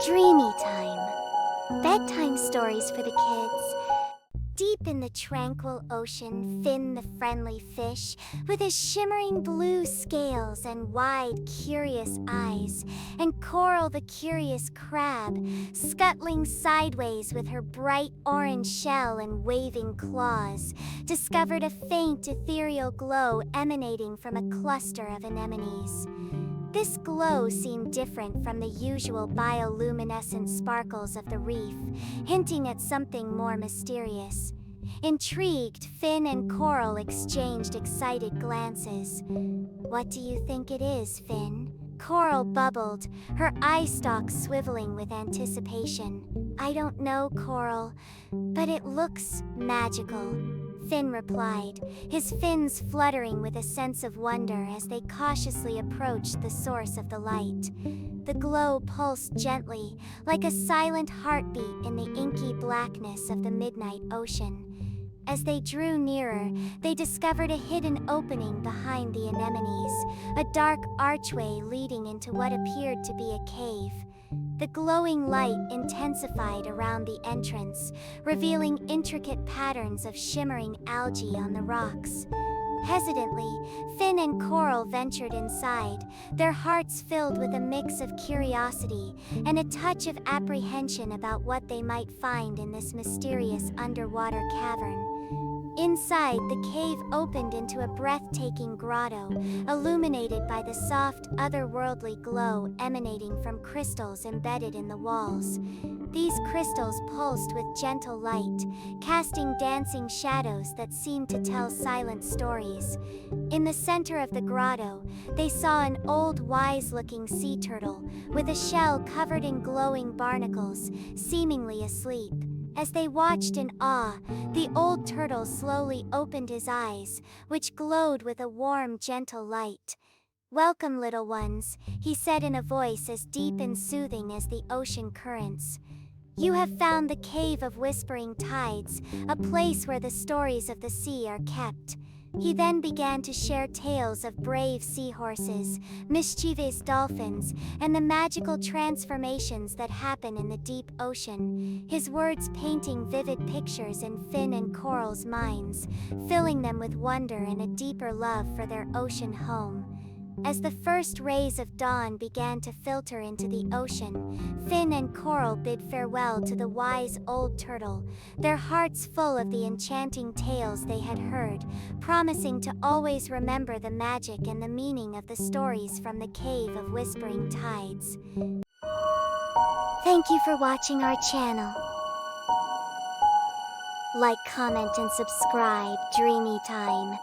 Dreamy Time. Bedtime stories for the kids. Deep in the tranquil ocean, Finn the friendly fish, with his shimmering blue scales and wide, curious eyes, and Coral the curious crab, scuttling sideways with her bright orange shell and waving claws, discovered a faint ethereal glow emanating from a cluster of anemones. This glow seemed different from the usual bioluminescent sparkles of the reef, hinting at something more mysterious. Intrigued, Finn and Coral exchanged excited glances. "What do you think it is, Finn?" Coral bubbled, her eye stalks swiveling with anticipation. "I don't know, Coral, but it looks magical," Finn replied, his fins fluttering with a sense of wonder as they cautiously approached the source of the light. The glow pulsed gently, like a silent heartbeat in the inky blackness of the midnight ocean. As they drew nearer, they discovered a hidden opening behind the anemones, a dark archway leading into what appeared to be a cave. The glowing light intensified around the entrance, revealing intricate patterns of shimmering algae on the rocks. Hesitantly, Finn and Coral ventured inside, their hearts filled with a mix of curiosity and a touch of apprehension about what they might find in this mysterious underwater cavern. Inside, the cave opened into a breathtaking grotto, illuminated by the soft, otherworldly glow emanating from crystals embedded in the walls. These crystals pulsed with gentle light, casting dancing shadows that seemed to tell silent stories. In the center of the grotto, they saw an old, wise-looking sea turtle, with a shell covered in glowing barnacles, seemingly asleep. As they watched in awe, the old turtle slowly opened his eyes, which glowed with a warm, gentle light. "Welcome, little ones," he said in a voice as deep and soothing as the ocean currents. "You have found the Cave of Whispering Tides, a place where the stories of the sea are kept." He then began to share tales of brave seahorses, mischievous dolphins, and the magical transformations that happen in the deep ocean, his words painting vivid pictures in Finn and Coral's minds, filling them with wonder and a deeper love for their ocean home. As the first rays of dawn began to filter into the ocean, Finn and Coral bid farewell to the wise old turtle, their hearts full of the enchanting tales they had heard, promising to always remember the magic and the meaning of the stories from the Cave of Whispering Tides. Thank you for watching our channel. Like, comment, and subscribe. Dreamy Time.